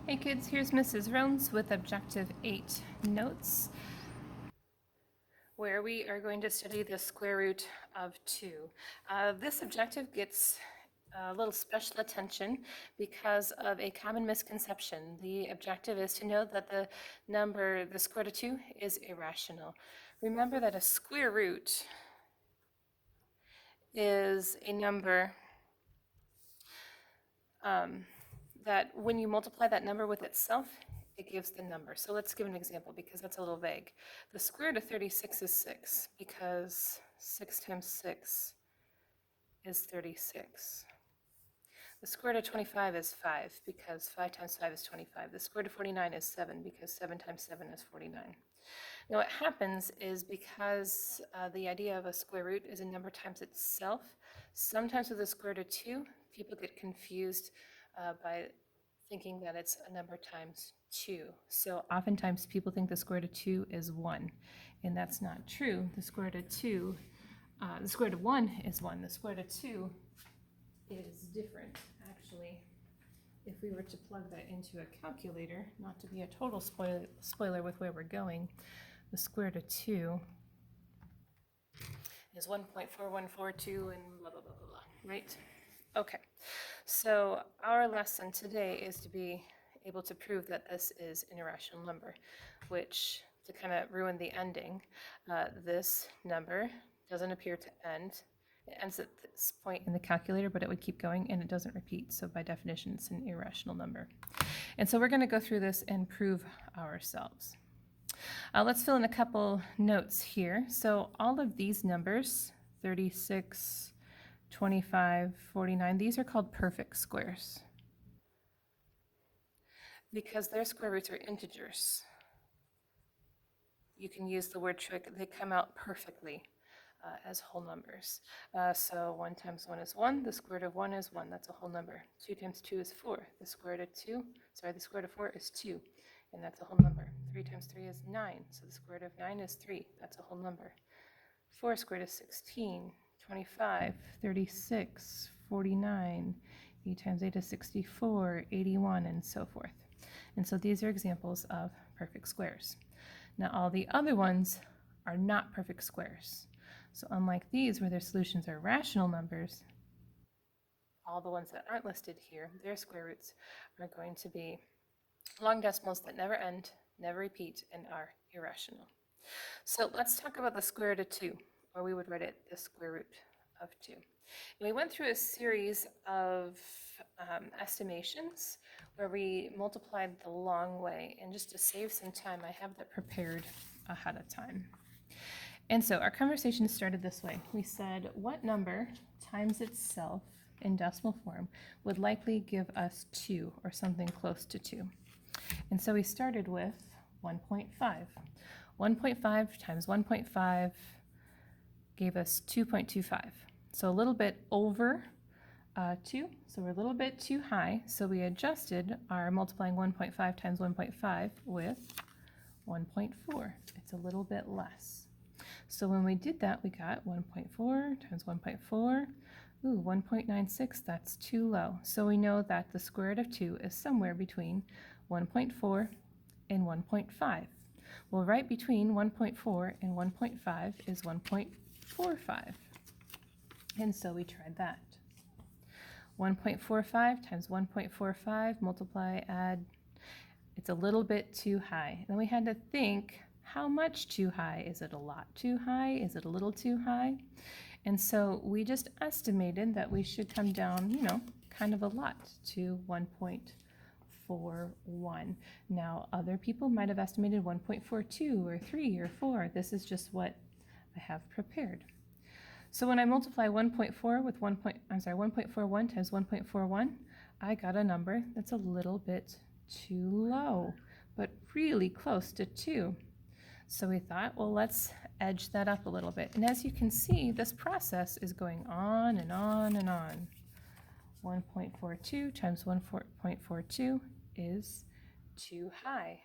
Hey kids, here's Mrs. Rones with Objective 8 notes, where we are going to study the square root of 2. This objective gets a little special attention because of a common misconception. The objective is to know that the square root of 2 is irrational. Remember that a square root is a number that when you multiply that number with itself, it gives the number. So let's give an example because that's a little vague. The square root of 36 is 6 because 6 times 6 is 36. The square root of 25 is 5 because 5 times 5 is 25. The square root of 49 is 7 because 7 times 7 is 49. Now what happens is because the idea of a square root is a number times itself, sometimes with the square root of 2, people get confused by thinking that it's a number times 2. So oftentimes people think the square root of 2 is 1, and that's not true. The square root of 2, the square root of 1 is 1. The square root of 2 is different, actually. If we were to plug that into a calculator, not to be a total spoiler with where we're going, the square root of 2 is 1.4142 and blah, blah, blah, blah, blah, right? Okay, so our lesson today is to be able to prove that this is an irrational number, which, to kind of ruin the ending, this number doesn't appear to end. It ends at this point in the calculator, but it would keep going and it doesn't repeat. So by definition, it's an irrational number. And so we're going to go through this and prove ourselves. Let's fill in a couple notes here. So all of these numbers, 36, 25, 49, these are called perfect squares because their square roots are integers. You can use the word trig, they come out perfectly as whole numbers. So 1 times 1 is 1, the square root of 1 is 1, that's a whole number. 2 times 2 is 4, the square root of 4 is 2, and that's a whole number. 3 times 3 is 9, so the square root of 9 is 3, that's a whole number. 4 squared is 16, 25, 36, 49, 8 times 8 is 64, 81, and so forth. And so these are examples of perfect squares. Now all the other ones are not perfect squares. So unlike these where their solutions are rational numbers, all the ones that aren't listed here, their square roots are going to be long decimals that never end, never repeat, and are irrational. So let's talk about the square root of 2, or we would write it the square root of 2. And we went through a series of estimations where we multiplied the long way, and just to save some time, I have that prepared ahead of time. And so our conversation started this way. We said, what number times itself in decimal form would likely give us 2 or something close to 2? And so we started with 1.5. 1.5 times 1.5 gave us 2.25. So a little bit over 2, so we're a little bit too high. So we adjusted our multiplying 1.5 times 1.5 with 1.4. It's a little bit less. So when we did that, we got 1.4 times 1.4. Ooh, 1.96, that's too low. So we know that the square root of 2 is somewhere between 1.4 and 1.5. Well, right between 1.4 and 1.5 is 1.45. And so we tried that. 1.45 times 1.45, multiply, add. It's a little bit too high. Then we had to think, how much too high? Is it a lot too high? Is it a little too high? And so we just estimated that we should come down, kind of a lot to 1.41. Now, other people might have estimated 1.42 or 3 or 4. This is just what I have prepared. So when I multiply 1.4 with 1.41 times 1.41, I got a number that's a little bit too low, but really close to 2. So we thought, well, let's edge that up a little bit. And as you can see, this process is going on and on and on. 1.42 times 1.42 is too high.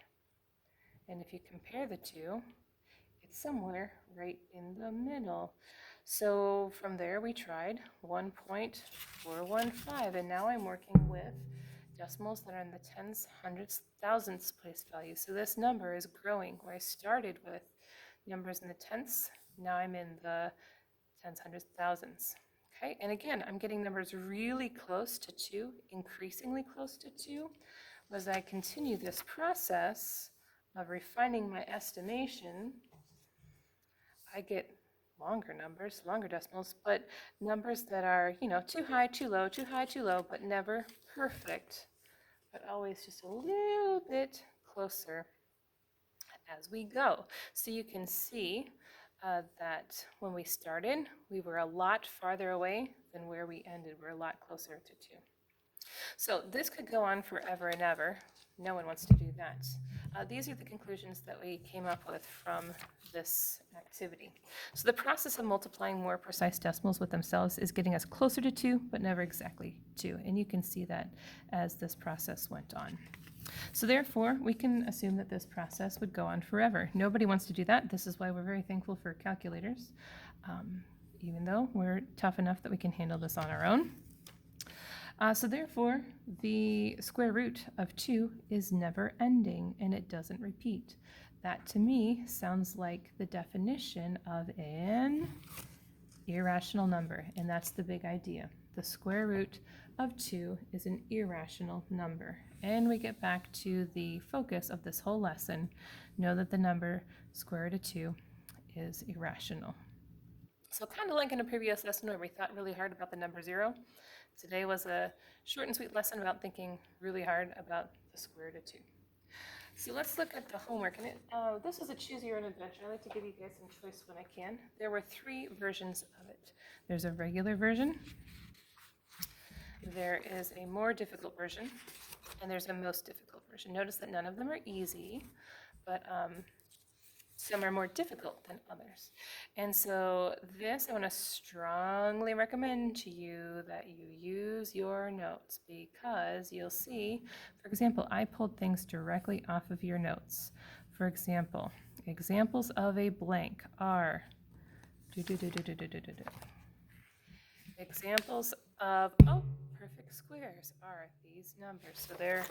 And if you compare the two, it's somewhere right in the middle. So from there we tried 1.415, and now I'm working with decimals that are in the tens, hundreds, thousandths place value. So this number is growing, where I started with numbers in the tenths. Now I'm in the tens, hundreds, thousands. Okay, and again, I'm getting numbers really close to 2, increasingly close to 2. As I continue this process of refining my estimation, I get longer numbers, longer decimals, but numbers that are, too high, too low, too high, too low, but never perfect, but always just a little bit closer as we go. So you can see that when we started, we were a lot farther away than where we ended. We're a lot closer to 2. So this could go on forever and ever. No one wants to do that. These are the conclusions that we came up with from this activity. So the process of multiplying more precise decimals with themselves is getting us closer to 2, but never exactly 2. And you can see that as this process went on. So therefore, we can assume that this process would go on forever. Nobody wants to do that. This is why we're very thankful for calculators, even though we're tough enough that we can handle this on our own. So therefore, the square root of 2 is never ending, and it doesn't repeat. That, to me, sounds like the definition of an irrational number, and that's the big idea. The square root of 2 is an irrational number. And we get back to the focus of this whole lesson. Know that the number square root of 2 is irrational. So kind of like in a previous lesson where we thought really hard about the number 0, today was a short and sweet lesson about thinking really hard about the square root of 2. So let's look at the homework. And this is a choose your own adventure. I like to give you guys some choice when I can. There were 3 versions of it. There's a regular version, there is a more difficult version, and there's a most difficult version. Notice that none of them are easy, but some are more difficult than others. And so this, I want to strongly recommend to you that you use your notes, because you'll see, for example, I pulled things directly off of your notes. For example, examples of a blank are examples of perfect squares are these numbers. So they're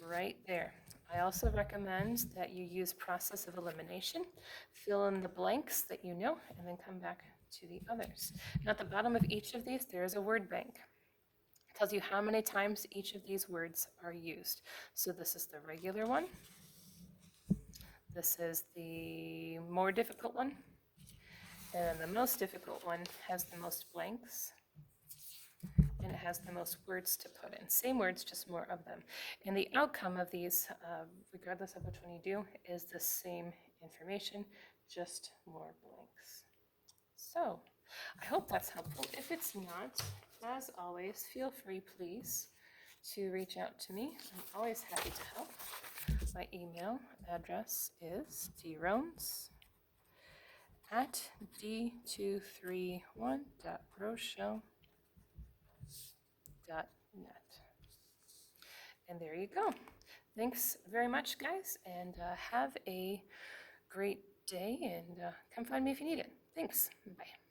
right there. I also recommend that you use process of elimination. Fill in the blanks that you know, and then come back to the others. Now at the bottom of each of these, there is a word bank. It tells you how many times each of these words are used. So this is the regular one. This is the more difficult one. And then the most difficult one has the most blanks, and it has the most words to put in. Same words, just more of them. And the outcome of these, regardless of which one you do, is the same information, just more blanks. So I hope that's helpful. If it's not, as always, feel free, please, to reach out to me. I'm always happy to help. My email address is d231.rochelle.net. And there you go. Thanks very much, guys, and have a great day, and come find me if you need it. Thanks. Bye.